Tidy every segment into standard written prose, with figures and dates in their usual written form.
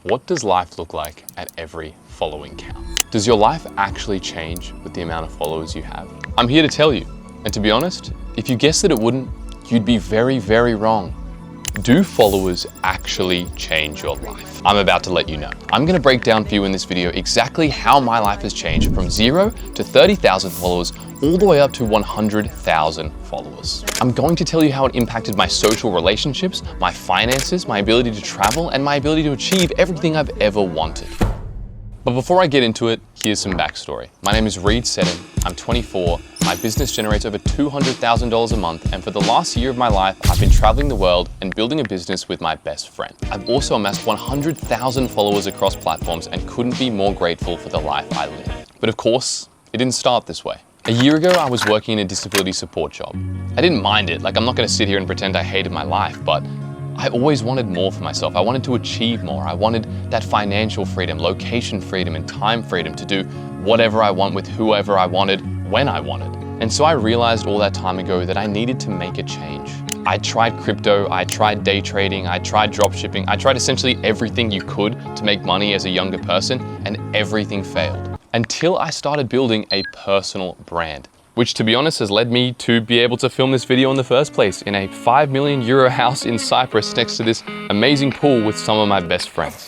What does life look like at every following count? Does your life actually change with the amount of followers you have? I'm here to tell you, and to be honest, if you guessed that it wouldn't, you'd be very, very wrong. Do followers actually change your life? I'm about to let you know. I'm gonna break down for you in this video exactly how my life has changed from 0 to 30,000 followers, all the way up to 100,000 followers. I'm going to tell you how it impacted my social relationships, my finances, my ability to travel, and my ability to achieve everything I've ever wanted. But before I get into it, here's some backstory. My name is Reed Seddon, I'm 24, my business generates over $200,000 a month, and for the last year of my life, I've been traveling the world and building a business with my best friend. I've also amassed 100,000 followers across platforms and couldn't be more grateful for the life I live. But of course, it didn't start this way. A year ago, I was working in a disability support job. I didn't mind it, I'm not gonna sit here and pretend I hated my life, but I always wanted more for myself. I wanted to achieve more. I wanted that financial freedom, location freedom, and time freedom to do whatever I want with whoever I wanted, when I wanted. And so I realized all that time ago that I needed to make a change. I tried crypto, I tried day trading, I tried drop shipping, I tried essentially everything you could to make money as a younger person, and everything failed. Until I started building a personal brand, which to be honest has led me to be able to film this video in the first place in a €5 million house in Cyprus next to this amazing pool with some of my best friends.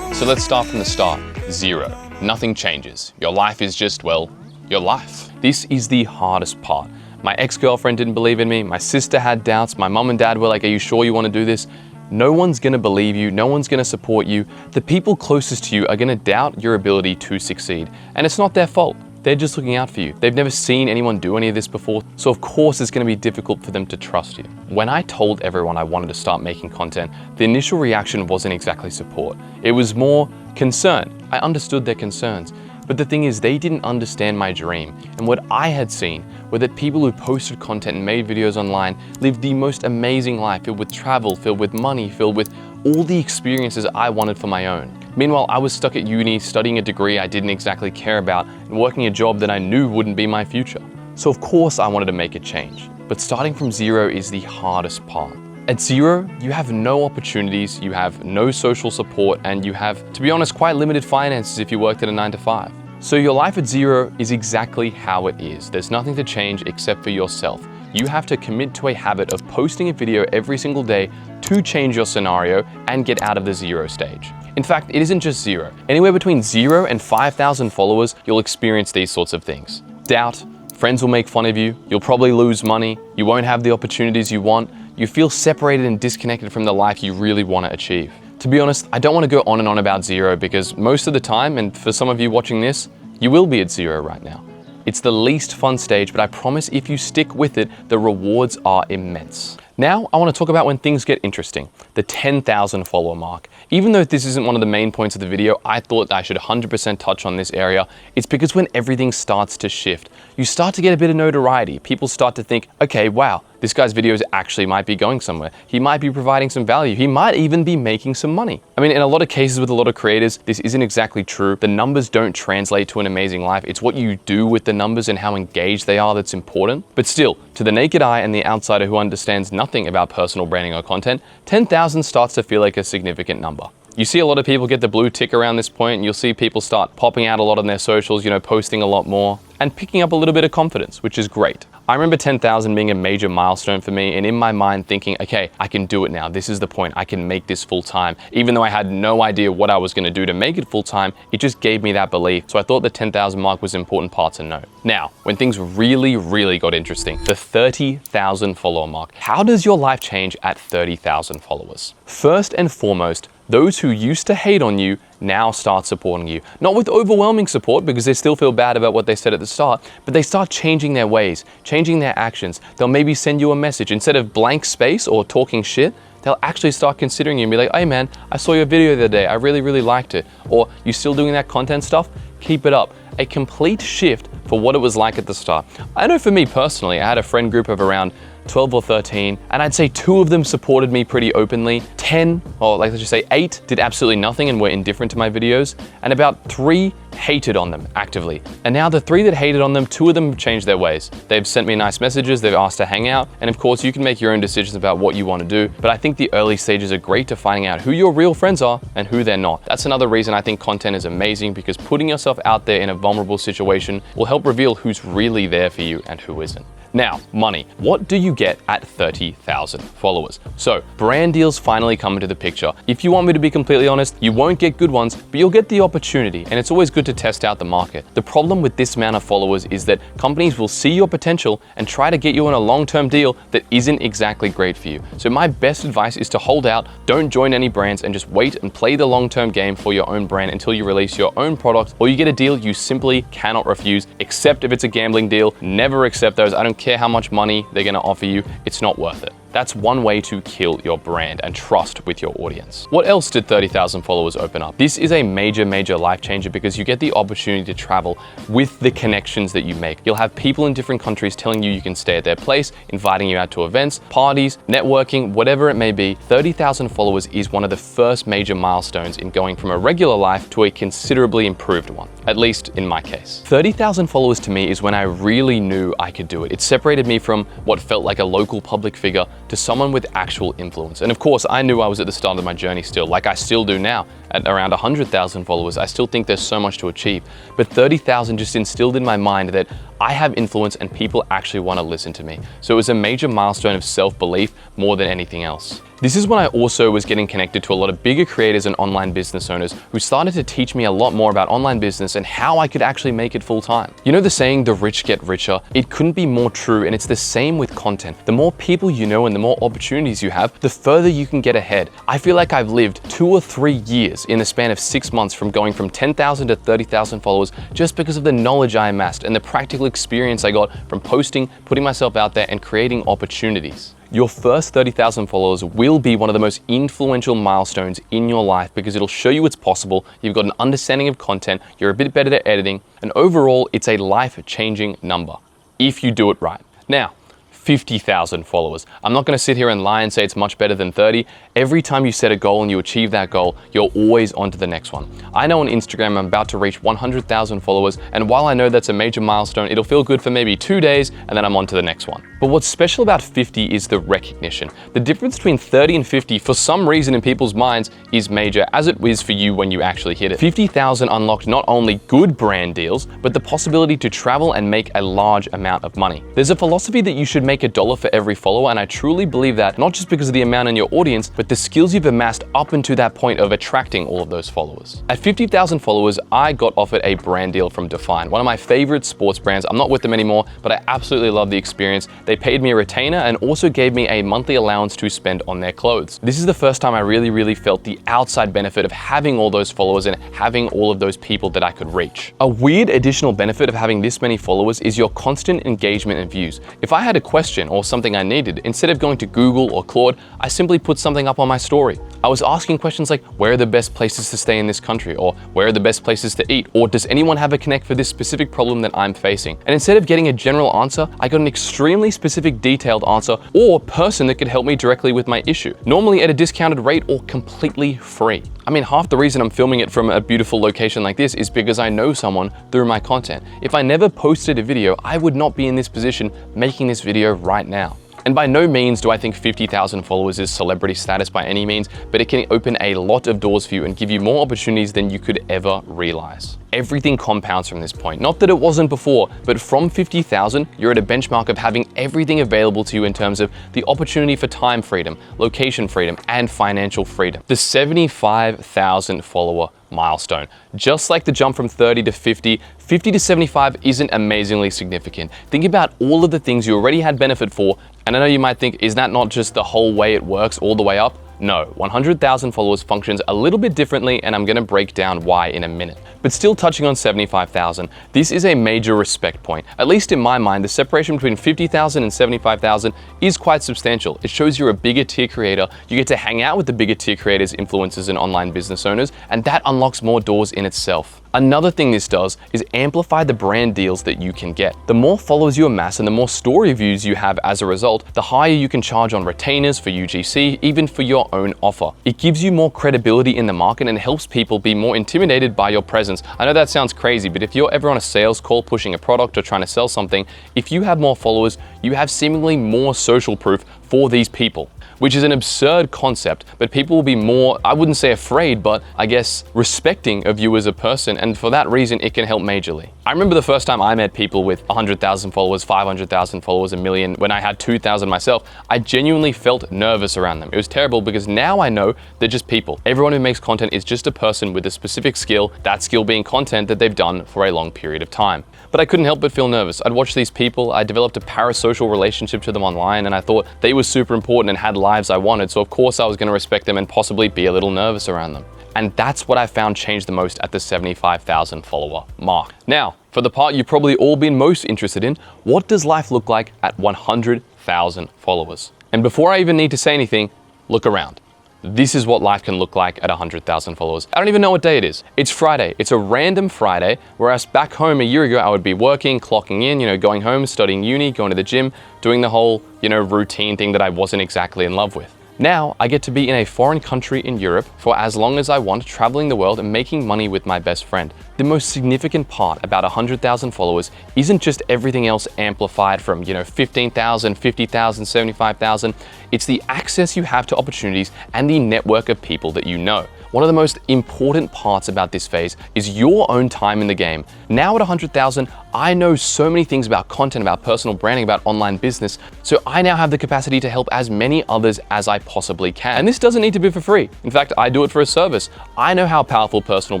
So let's start from the start. 0. Nothing changes. Your life is just, well, your life. This is the hardest part. My ex-girlfriend didn't believe in me, my sister had doubts, my mom and dad were like, are you sure you want to do this? No one's gonna believe you, no one's gonna support you. The people closest to you are gonna doubt your ability to succeed. And it's not their fault, they're just looking out for you. They've never seen anyone do any of this before, so of course it's gonna be difficult for them to trust you. When I told everyone I wanted to start making content, the initial reaction wasn't exactly support. It was more concern. I understood their concerns. But the thing is, they didn't understand my dream. And what I had seen were that people who posted content and made videos online lived the most amazing life, filled with travel, filled with money, filled with all the experiences I wanted for my own. Meanwhile, I was stuck at uni studying a degree I didn't exactly care about and working a job that I knew wouldn't be my future. So of course I wanted to make a change. But starting from 0 is the hardest part. At 0, you have no opportunities, you have no social support, and you have, to be honest, quite limited finances if you worked at a 9 to 5. So your life at 0 is exactly how it is. There's nothing to change except for yourself. You have to commit to a habit of posting a video every single day to change your scenario and get out of the 0 stage. In fact, it isn't just 0. Anywhere between 0 and 5,000 followers, you'll experience these sorts of things. Doubt, friends will make fun of you, you'll probably lose money, you won't have the opportunities you want, you feel separated and disconnected from the life you really want to achieve. To be honest, I don't want to go on and on about 0 because most of the time, and for some of you watching this, you will be at 0 right now. It's the least fun stage, but I promise if you stick with it, the rewards are immense. Now, I want to talk about when things get interesting, the 10,000 follower mark. Even though this isn't one of the main points of the video, I thought I should 100% touch on this area. It's because when everything starts to shift, you start to get a bit of notoriety. People start to think, okay, wow, this guy's videos actually might be going somewhere. He might be providing some value. He might even be making some money. I mean, in a lot of cases with a lot of creators, this isn't exactly true. The numbers don't translate to an amazing life. It's what you do with the numbers and how engaged they are that's important. But still, to the naked eye and the outsider who understands nothing about personal branding or content, 10,000 starts to feel like a significant number. You see a lot of people get the blue tick around this point, and you'll see people start popping out a lot on their socials, posting a lot more and picking up a little bit of confidence, which is great. I remember 10,000 being a major milestone for me, and in my mind thinking, okay, I can do it now. This is the point. I can make this full time. Even though I had no idea what I was going to do to make it full time, it just gave me that belief. So I thought the 10,000 mark was an important part to know. Now, when things really got interesting, the 30,000 follower mark. How does your life change at 30,000 followers? First and foremost, those who used to hate on you now start supporting you. Not with overwhelming support because they still feel bad about what they said at the start, but they start changing their ways, changing their actions. They'll maybe send you a message. Instead of blank space or talking shit, they'll actually start considering you and be like, hey man, I saw your video the other day. I really liked it. Or you still doing that content stuff? Keep it up. A complete shift for what it was like at the start. I know for me personally, I had a friend group of around 12 or 13, and I'd say 2 of them supported me pretty openly. 10, or like let's just say 8, did absolutely nothing and were indifferent to my videos, and about 3 hated on them actively. And now the 3 that hated on them, 2 of them changed their ways. They've sent me nice messages, they've asked to hang out, and of course you can make your own decisions about what you want to do, but I think the early stages are great to finding out who your real friends are and who they're not. That's another reason I think content is amazing, because putting yourself out there in a vulnerable situation will help reveal who's really there for you and who isn't. Now, money. What do you get at 30,000 followers? So, brand deals finally come into the picture. If you want me to be completely honest, you won't get good ones, but you'll get the opportunity, and it's always good to test out the market. The problem with this amount of followers is that companies will see your potential and try to get you on a long-term deal that isn't exactly great for you. So my best advice is to hold out, don't join any brands, and just wait and play the long-term game for your own brand until you release your own product, or you get a deal you simply cannot refuse, except if it's a gambling deal. Never accept those. I don't care how much money they're gonna offer you, it's not worth it. That's one way to kill your brand and trust with your audience. What else did 30,000 followers open up? This is a major life changer because you get the opportunity to travel with the connections that you make. You'll have people in different countries telling you can stay at their place, inviting you out to events, parties, networking, whatever it may be. 30,000 followers is one of the first major milestones in going from a regular life to a considerably improved one, at least in my case. 30,000 followers to me is when I really knew I could do it. It separated me from what felt like a local public figure to someone with actual influence. And of course, I knew I was at the start of my journey still, like I still do now. At around 100,000 followers, I still think there's so much to achieve. But 30,000 just instilled in my mind that I have influence and people actually want to listen to me. So it was a major milestone of self-belief more than anything else. This is when I also was getting connected to a lot of bigger creators and online business owners who started to teach me a lot more about online business and how I could actually make it full time. You know the saying, the rich get richer? It couldn't be more true, and it's the same with content. The more people you know and the more opportunities you have, the further you can get ahead. I feel like I've lived 2 or 3 years in the span of 6 months from going from 10,000 to 30,000 followers just because of the knowledge I amassed and the practical experience I got from posting, putting myself out there, and creating opportunities. Your first 30,000 followers will be one of the most influential milestones in your life because it'll show you it's possible, you've got an understanding of content, you're a bit better at editing, and overall, it's a life-changing number, if you do it right. Now, 50,000 followers. I'm not gonna sit here and lie and say it's much better than 30. Every time you set a goal and you achieve that goal, you're always on to the next one. I know on Instagram I'm about to reach 100,000 followers, and while I know that's a major milestone, it'll feel good for maybe 2 days, and then I'm on to the next one. But what's special about 50 is the recognition. The difference between 30 and 50, for some reason in people's minds, is major, as it is for you when you actually hit it. 50,000 unlocked not only good brand deals, but the possibility to travel and make a large amount of money. There's a philosophy that you should make $1 for every follower, and I truly believe that, not just because of the amount in your audience, but the skills you've amassed up into that point of attracting all of those followers. At 50,000 followers, I got offered a brand deal from Define, one of my favorite sports brands. I'm not with them anymore, but I absolutely love the experience. They paid me a retainer and also gave me a monthly allowance to spend on their clothes. This is the first time I really felt the outside benefit of having all those followers and having all of those people that I could reach. A weird additional benefit of having this many followers is your constant engagement and views. If I had a question or something I needed, instead of going to Google or Claude, I simply put something up on my story. I was asking questions like, where are the best places to stay in this country? Or where are the best places to eat? Or does anyone have a connect for this specific problem that I'm facing? And instead of getting a general answer, I got an extremely specific detailed answer or person that could help me directly with my issue, normally at a discounted rate or completely free. I mean, half the reason I'm filming it from a beautiful location like this is because I know someone through my content. If I never posted a video, I would not be in this position making this video right now. And by no means do I think 50,000 followers is celebrity status by any means, but it can open a lot of doors for you and give you more opportunities than you could ever realize. Everything compounds from this point. Not that it wasn't before, but from 50,000, you're at a benchmark of having everything available to you in terms of the opportunity for time freedom, location freedom, and financial freedom. The 75,000 follower milestone. Just like the jump from 30 to 50, 50 to 75 isn't amazingly significant. Think about all of the things you already had benefit for, and I know you might think, is that not just the whole way it works all the way up? No, 100,000 followers functions a little bit differently, and I'm gonna break down why in a minute. But still touching on 75,000, this is a major respect point. At least in my mind, the separation between 50,000 and 75,000 is quite substantial. It shows you're a bigger tier creator, you get to hang out with the bigger tier creators, influencers, and online business owners, and that unlocks more doors in itself. Another thing this does is amplify the brand deals that you can get. The more followers you amass and the more story views you have as a result, the higher you can charge on retainers for UGC, even for your own offer. It gives you more credibility in the market and helps people be more intimidated by your presence. I know that sounds crazy, but if you're ever on a sales call pushing a product or trying to sell something, if you have more followers, you have seemingly more social proof for these people, which is an absurd concept, but people will be more, I wouldn't say afraid, but I guess respecting of you as a person, and for that reason, it can help majorly. I remember the first time I met people with 100,000 followers, 500,000 followers, a million, when I had 2,000 myself, I genuinely felt nervous around them. It was terrible because now I know they're just people. Everyone who makes content is just a person with a specific skill, that skill being content that they've done for a long period of time. But I couldn't help but feel nervous. I'd watch these people, I developed a parasocial relationship to them online, and I thought they were super important and had lives I wanted, so of course I was going to respect them and possibly be a little nervous around them. And that's what I found changed the most at the 75,000 follower mark. Now, for the part you've probably all been most interested in, what does life look like at 100,000 followers? And before I even need to say anything, look around. This is what life can look like at 100,000 followers. I don't even know what day it is. It's Friday. It's a random Friday, whereas back home a year ago, I would be working, clocking in, going home, studying uni, going to the gym, doing the whole, routine thing that I wasn't exactly in love with. Now, I get to be in a foreign country in Europe for as long as I want, traveling the world and making money with my best friend. The most significant part about 100,000 followers isn't just everything else amplified from, 15,000, 50,000, 75,000. It's the access you have to opportunities and the network of people that you know. One of the most important parts about this phase is your own time in the game. Now at 100,000, I know so many things about content, about personal branding, about online business, so I now have the capacity to help as many others as I possibly can. And this doesn't need to be for free. In fact, I do it for a service. I know how powerful personal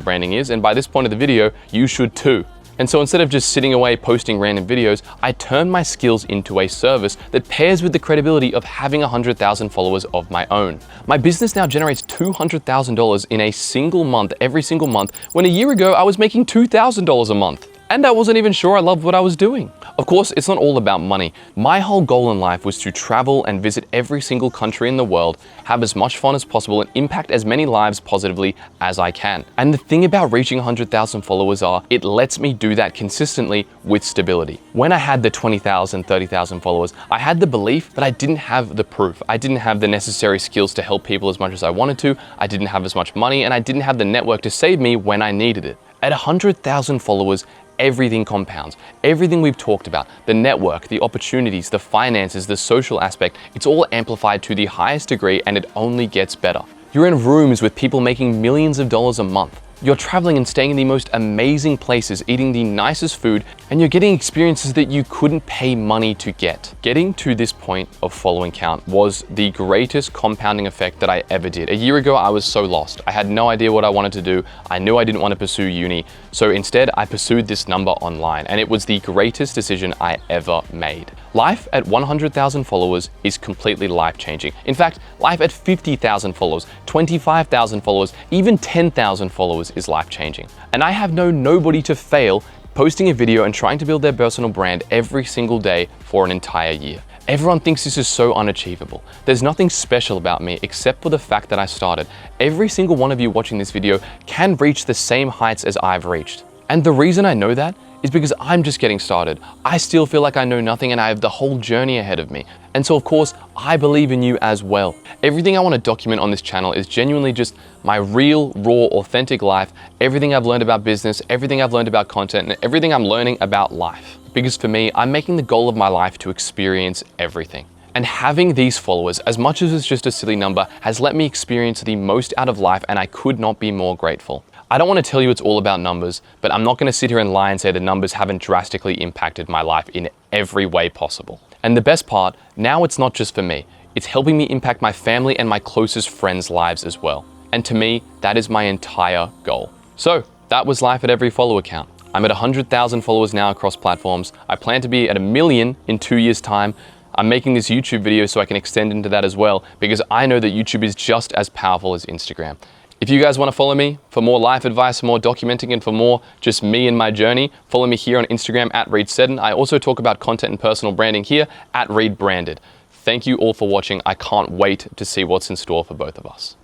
branding is, and by this point of the video, you should too. And so instead of just sitting away posting random videos, I turn my skills into a service that pairs with the credibility of having 100,000 followers of my own. My business now generates $200,000 in a single month, every single month, when a year ago I was making $2,000 a month. And I wasn't even sure I loved what I was doing. Of course, it's not all about money. My whole goal in life was to travel and visit every single country in the world, have as much fun as possible, and impact as many lives positively as I can. And the thing about reaching 100,000 followers it lets me do that consistently with stability. When I had the 20,000, 30,000 followers, I had the belief, but I didn't have the proof. I didn't have the necessary skills to help people as much as I wanted to. I didn't have as much money, and I didn't have the network to save me when I needed it. At 100,000 followers, everything compounds. Everything we've talked about, the network, the opportunities, the finances, the social aspect, it's all amplified to the highest degree, and it only gets better. You're in rooms with people making millions of dollars a month. You're traveling and staying in the most amazing places, eating the nicest food, and you're getting experiences that you couldn't pay money to get. Getting to this point of following count was the greatest compounding effect that I ever did. A year ago, I was so lost. I had no idea what I wanted to do. I knew I didn't want to pursue uni. So instead, I pursued this number online, and it was the greatest decision I ever made. Life at 100,000 followers is completely life-changing. In fact, life at 50,000 followers, 25,000 followers, even 10,000 followers is life-changing. And I have known nobody to fail posting a video and trying to build their personal brand every single day for an entire year. Everyone thinks this is so unachievable. There's nothing special about me except for the fact that I started. Every single one of you watching this video can reach the same heights as I've reached. And the reason I know that is because I'm just getting started. I still feel like I know nothing and I have the whole journey ahead of me. And so of course, I believe in you as well. Everything I want to document on this channel is genuinely just my real, raw, authentic life, everything I've learned about business, everything I've learned about content, and everything I'm learning about life. Because for me, I'm making the goal of my life to experience everything. And having these followers, as much as it's just a silly number, has let me experience the most out of life, and I could not be more grateful. I don't want to tell you it's all about numbers, but I'm not going to sit here and lie and say the numbers haven't drastically impacted my life in every way possible. And the best part, now it's not just for me. It's helping me impact my family and my closest friends' lives as well. And to me, that is my entire goal. So that was life at every follower count. I'm at 100,000 followers now across platforms. I plan to be at 1 million in 2 years' time. I'm making this YouTube video so I can extend into that as well, because I know that YouTube is just as powerful as Instagram. If you guys want to follow me for more life advice, for more documenting, and for more just me and my journey, follow me here on Instagram at Reed Seddon. I also talk about content and personal branding here at Reed Branded. Thank you all for watching. I can't wait to see what's in store for both of us.